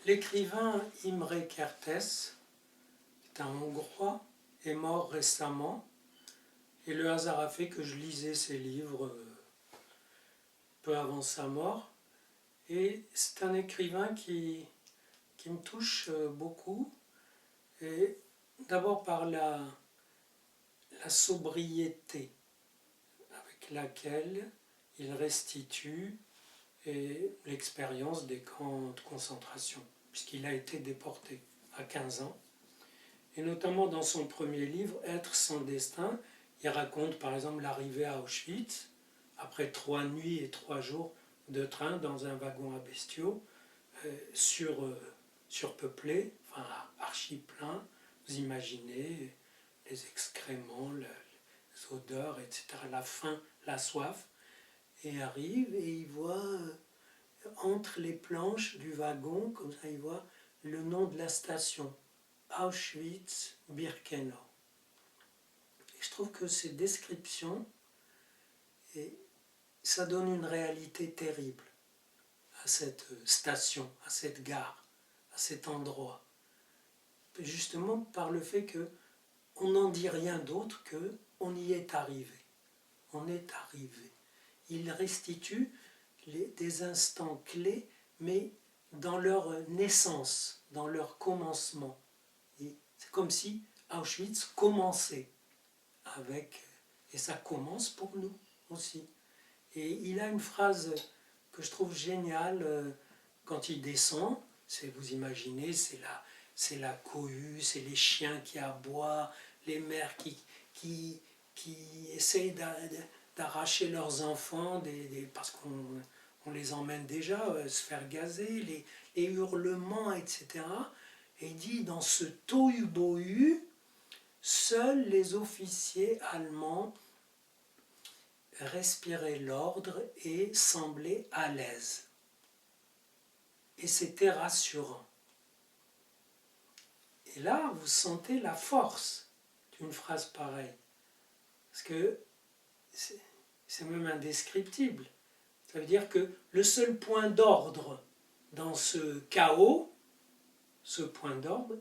L'écrivain Imre Kertész, qui est un Hongrois, est mort récemment, et le hasard a fait que je lisais ses livres peu avant sa mort. Et c'est un écrivain qui me touche beaucoup, et d'abord par la sobriété avec laquelle il restitue l'expérience des camps de concentration, puisqu'il a été déporté à 15 ans. Et notamment dans son premier livre, Être sans destin, il raconte par exemple l'arrivée à Auschwitz, après 3 nuits et 3 jours de train dans un wagon à bestiaux, surpeuplé, enfin archi plein. Vous imaginez les excréments, les odeurs, etc., la faim, la soif. Et arrive et il voit entre les planches du wagon, comme ça il voit le nom de la station, Auschwitz-Birkenau. Et je trouve que ces descriptions, ça donne une réalité terrible à cette station, à cette gare, à cet endroit. Justement par le fait qu'on n'en dit rien d'autre que on y est arrivé. On est arrivé. Il restitue des instants clés, mais dans leur naissance, dans leur commencement. C'est comme si Auschwitz commençait avec, et ça commence pour nous aussi. Et il a une phrase que je trouve géniale quand il descend. Vous imaginez, c'est la cohue, c'est les chiens qui aboient, les mères qui essayent d'arracher leurs enfants parce qu'on les emmène déjà se faire gazer, les hurlements, etc. Et il dit, dans ce tohu-bohu, seuls les officiers allemands respiraient l'ordre et semblaient à l'aise. Et c'était rassurant. Et là, vous sentez la force d'une phrase pareille. Parce que c'est même indescriptible. Ça veut dire que le seul point d'ordre dans ce chaos, ce point d'ordre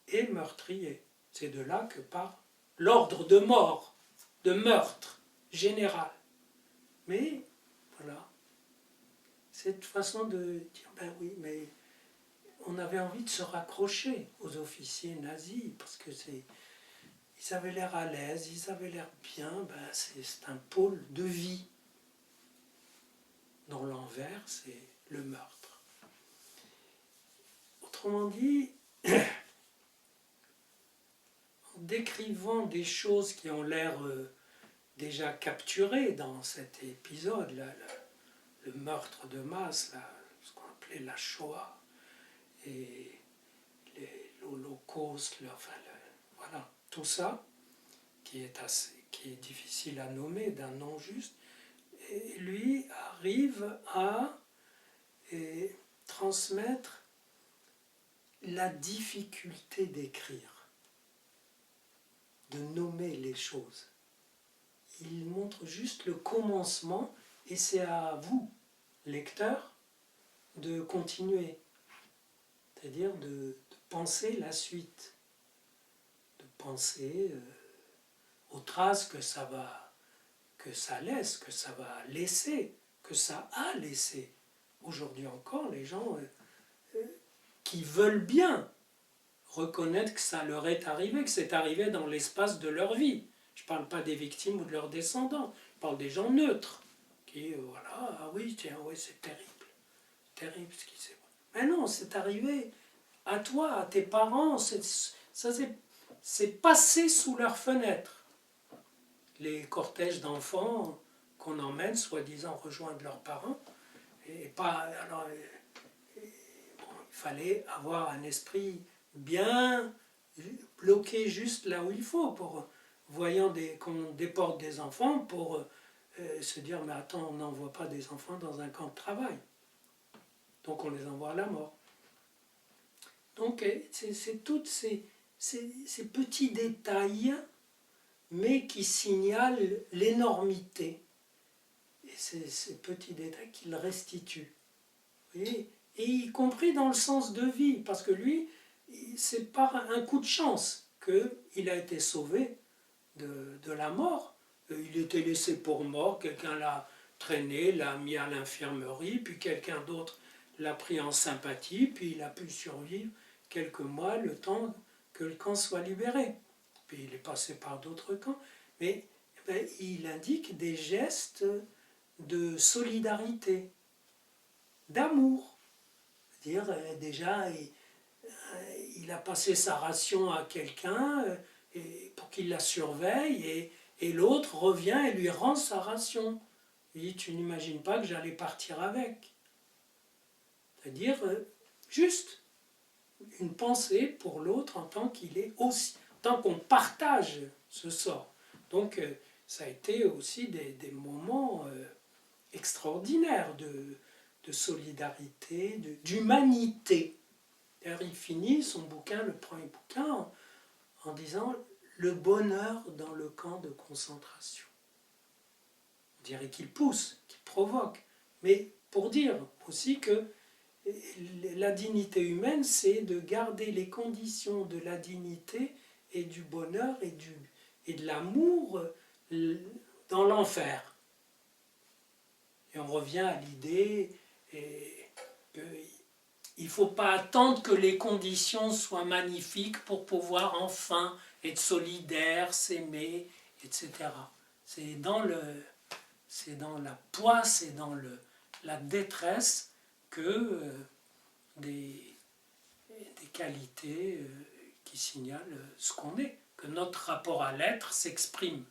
est meurtrier. C'est de là que part l'ordre de mort, de meurtre général. Mais voilà, cette façon de dire, ben oui, mais on avait envie de se raccrocher aux officiers nazis, parce que ils avaient l'air à l'aise, ils avaient l'air bien, ben c'est un pôle de vie. Dans l'envers, c'est le meurtre. Autrement dit, en décrivant des choses qui ont l'air déjà capturées dans cet épisode, là, le meurtre de masse, là, ce qu'on appelait la Shoah, et l'Holocauste, voilà, tout ça, qui est difficile à nommer, d'un nom juste, et lui arrive à transmettre la difficulté d'écrire, de nommer les choses. Il montre juste le commencement, et c'est à vous, lecteurs, de continuer, c'est-à-dire de penser la suite, de penser aux traces que ça laisse, que ça va laisser, que ça a laissé. Aujourd'hui encore, les gens qui veulent bien reconnaître que ça leur est arrivé, que c'est arrivé dans l'espace de leur vie. Je ne parle pas des victimes ou de leurs descendants, je parle des gens neutres, qui, voilà, ah oui, tiens, ouais, c'est terrible ce qui s'est passé. Mais non, c'est arrivé à toi, à tes parents, c'est passé sous leur fenêtre. Les cortèges d'enfants qu'on emmène, soi-disant, rejoindre leurs parents, et pas, alors, bon, il fallait avoir un esprit bien bloqué juste là où il faut, pour voyant qu'on déporte des enfants, pour se dire, mais attends, on n'envoie pas des enfants dans un camp de travail. Donc on les envoie à la mort. Donc c'est tous ces petits détails, mais qui signalent l'énormité. Et c'est ces petits détails qu'il restitue. Vous voyez ? et y compris dans le sens de vie, parce que lui, c'est par un coup de chance qu'il a été sauvé de la mort. Il était laissé pour mort, quelqu'un l'a traîné, l'a mis à l'infirmerie, puis quelqu'un d'autre l'a pris en sympathie, puis il a pu survivre quelques mois, le temps que le camp soit libéré. Puis il est passé par d'autres camps, mais il indique des gestes de solidarité, d'amour. Dire déjà, il a passé sa ration à quelqu'un pour qu'il la surveille, et l'autre revient et lui rend sa ration. Il dit, tu n'imagines pas que j'allais partir avec. C'est-à-dire, juste une pensée pour l'autre en tant qu'il est aussi, en tant qu'on partage ce sort. Donc, ça a été aussi des moments extraordinaires de solidarité, d'humanité. D'ailleurs, il finit son bouquin, le premier bouquin, en disant « Le bonheur dans le camp de concentration ». On dirait qu'il pousse, qu'il provoque, mais pour dire aussi que la dignité humaine, c'est de garder les conditions de la dignité et du bonheur et de l'amour dans l'enfer. Et on revient à l'idée qu'il ne faut pas attendre que les conditions soient magnifiques pour pouvoir enfin être solidaire, s'aimer, etc. C'est dans la poisse, c'est dans la détresse que des qualités qui signalent ce qu'on est, que notre rapport à l'être s'exprime.